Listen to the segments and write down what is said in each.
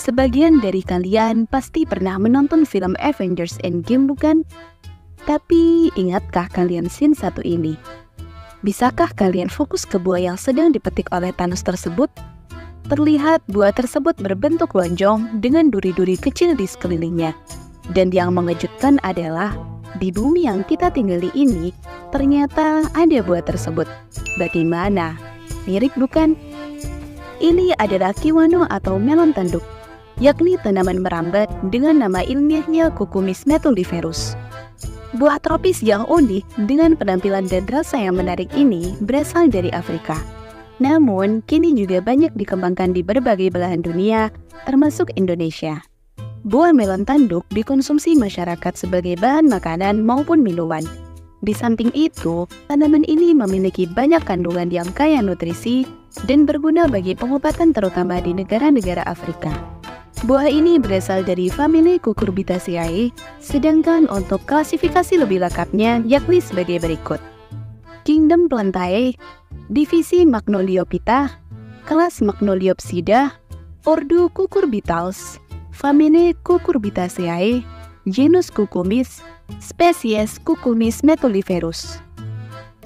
Sebagian dari kalian pasti pernah menonton film Avengers Endgame bukan? Tapi ingatkah kalian scene satu ini? Bisakah kalian fokus ke buah yang sedang dipetik oleh Thanos tersebut? Terlihat buah tersebut berbentuk lonjong dengan duri-duri kecil di sekelilingnya. Dan yang mengejutkan adalah, di bumi yang kita tinggali ini, ternyata ada buah tersebut. Bagaimana? Mirip bukan? Ini adalah kiwano atau melon tanduk, yakni tanaman merambat dengan nama ilmiahnya Cucumis metuliferus. Buah tropis yang unik dengan penampilan dan rasa yang menarik ini berasal dari Afrika. Namun, kini juga banyak dikembangkan di berbagai belahan dunia, termasuk Indonesia. Buah melon tanduk dikonsumsi masyarakat sebagai bahan makanan maupun minuman. Di samping itu, tanaman ini memiliki banyak kandungan yang kaya nutrisi dan berguna bagi pengobatan terutama di negara-negara Afrika. Buah ini berasal dari famili Cucurbitaceae, sedangkan untuk klasifikasi lebih lengkapnya yakni sebagai berikut. Kingdom Plantae, divisi Magnoliophyta, kelas Magnoliopsida, ordo Cucurbitales, famili Cucurbitaceae, genus Cucumis, spesies Cucumis metuliferus.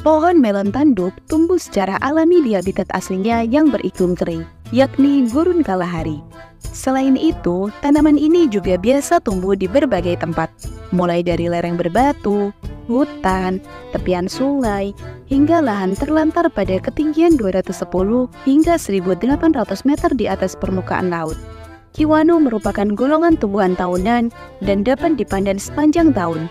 Pohon melon tanduk tumbuh secara alami di habitat aslinya yang beriklim kering, yakni gurun Kalahari. Selain itu, tanaman ini juga biasa tumbuh di berbagai tempat, mulai dari lereng berbatu, hutan, tepian sungai, hingga lahan terlantar pada ketinggian 210 hingga 1.800 meter di atas permukaan laut. Kiwano merupakan golongan tumbuhan tahunan dan dapat dipanen sepanjang tahun.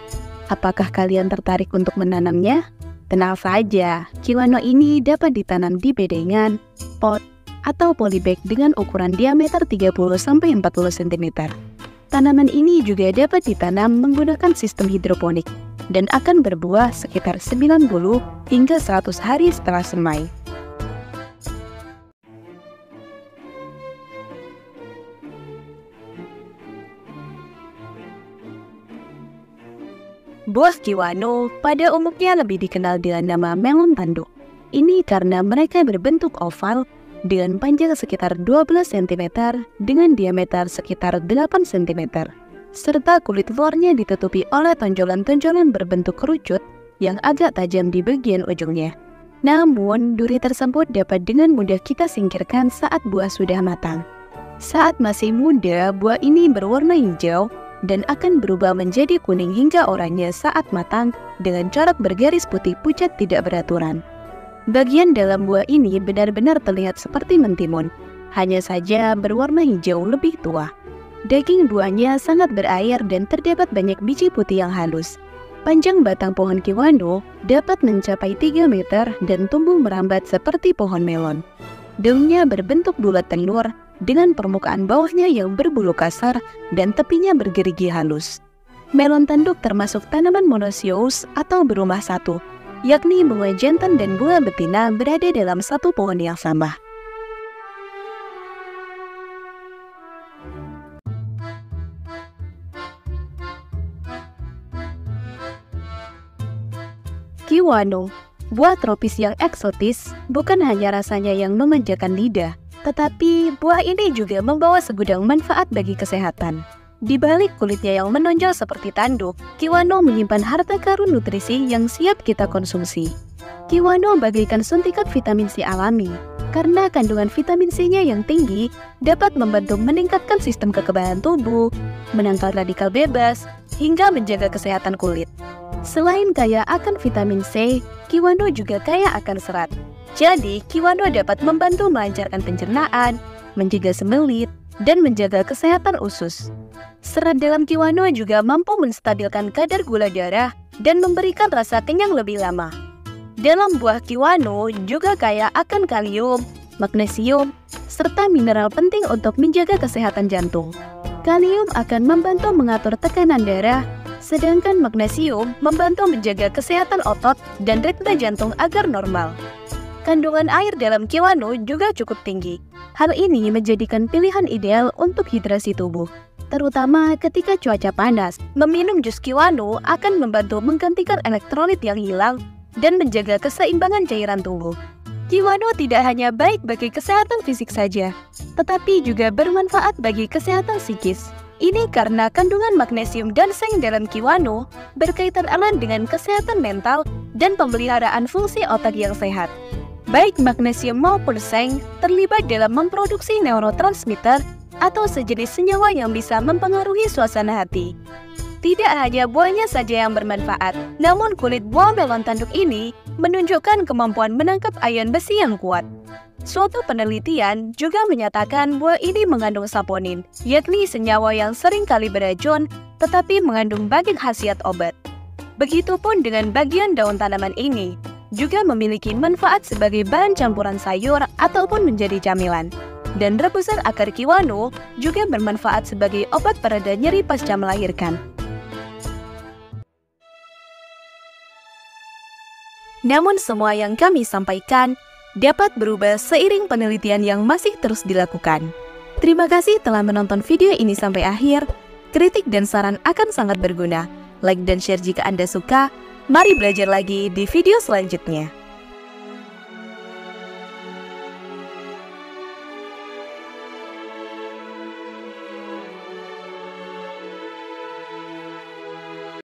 Apakah kalian tertarik untuk menanamnya? Tenang saja, kiwano ini dapat ditanam di bedengan, pot, atau polybag dengan ukuran diameter 30-40 cm. Tanaman ini juga dapat ditanam menggunakan sistem hidroponik dan akan berbuah sekitar 90 hingga 100 hari setelah semai. Buah kiwano pada umumnya lebih dikenal dengan nama melon tanduk. Ini karena mereka berbentuk oval dengan panjang sekitar 12 cm dengan diameter sekitar 8 cm, serta kulit luarnya ditutupi oleh tonjolan-tonjolan berbentuk kerucut yang agak tajam di bagian ujungnya. Namun, duri tersebut dapat dengan mudah kita singkirkan saat buah sudah matang. Saat masih muda, buah ini berwarna hijau dan akan berubah menjadi kuning hingga oranye saat matang dengan corak bergaris putih pucat tidak beraturan. Bagian dalam buah ini benar-benar terlihat seperti mentimun, hanya saja berwarna hijau lebih tua. Daging buahnya sangat berair dan terdapat banyak biji putih yang halus. Panjang batang pohon kiwano dapat mencapai 3 meter dan tumbuh merambat seperti pohon melon. Daunnya berbentuk bulat telur dengan permukaan bawahnya yang berbulu kasar dan tepinya bergerigi halus. Melon tanduk termasuk tanaman monoecious atau berumah satu, yakni bunga jantan dan bunga betina berada dalam satu pohon yang sama. Kiwano, buah tropis yang eksotis, bukan hanya rasanya yang memanjakan lidah, tetapi buah ini juga membawa segudang manfaat bagi kesehatan. Di balik kulitnya yang menonjol seperti tanduk, kiwano menyimpan harta karun nutrisi yang siap kita konsumsi. Kiwano bagaikan suntikan vitamin C alami, karena kandungan vitamin C-nya yang tinggi dapat membantu meningkatkan sistem kekebalan tubuh, menangkal radikal bebas, hingga menjaga kesehatan kulit. Selain kaya akan vitamin C, kiwano juga kaya akan serat. Jadi, kiwano dapat membantu melancarkan pencernaan, mencegah sembelit, dan menjaga kesehatan usus. Serat dalam kiwano juga mampu menstabilkan kadar gula darah dan memberikan rasa kenyang lebih lama. Dalam buah kiwano juga kaya akan kalium, magnesium, serta mineral penting untuk menjaga kesehatan jantung. Kalium akan membantu mengatur tekanan darah, sedangkan magnesium membantu menjaga kesehatan otot dan ritme jantung agar normal. Kandungan air dalam kiwano juga cukup tinggi. Hal ini menjadikan pilihan ideal untuk hidrasi tubuh, terutama ketika cuaca panas. Meminum jus kiwano akan membantu menggantikan elektrolit yang hilang dan menjaga keseimbangan cairan tubuh. Kiwano tidak hanya baik bagi kesehatan fisik saja, tetapi juga bermanfaat bagi kesehatan psikis. Ini karena kandungan magnesium dan seng dalam kiwano berkaitan erat dengan kesehatan mental dan pemeliharaan fungsi otak yang sehat. Baik magnesium maupun seng terlibat dalam memproduksi neurotransmitter atau sejenis senyawa yang bisa mempengaruhi suasana hati. Tidak hanya buahnya saja yang bermanfaat, namun kulit buah melon tanduk ini menunjukkan kemampuan menangkap ion besi yang kuat. Suatu penelitian juga menyatakan buah ini mengandung saponin, yakni senyawa yang seringkali beracun tetapi mengandung banyak khasiat obat. Begitupun dengan bagian daun tanaman ini, juga memiliki manfaat sebagai bahan campuran sayur ataupun menjadi camilan. Dan rebusan akar kiwano juga bermanfaat sebagai obat pereda nyeri pasca melahirkan. Namun semua yang kami sampaikan dapat berubah seiring penelitian yang masih terus dilakukan. Terima kasih telah menonton video ini sampai akhir. Kritik dan saran akan sangat berguna. Like dan share jika Anda suka. Mari belajar lagi di video selanjutnya.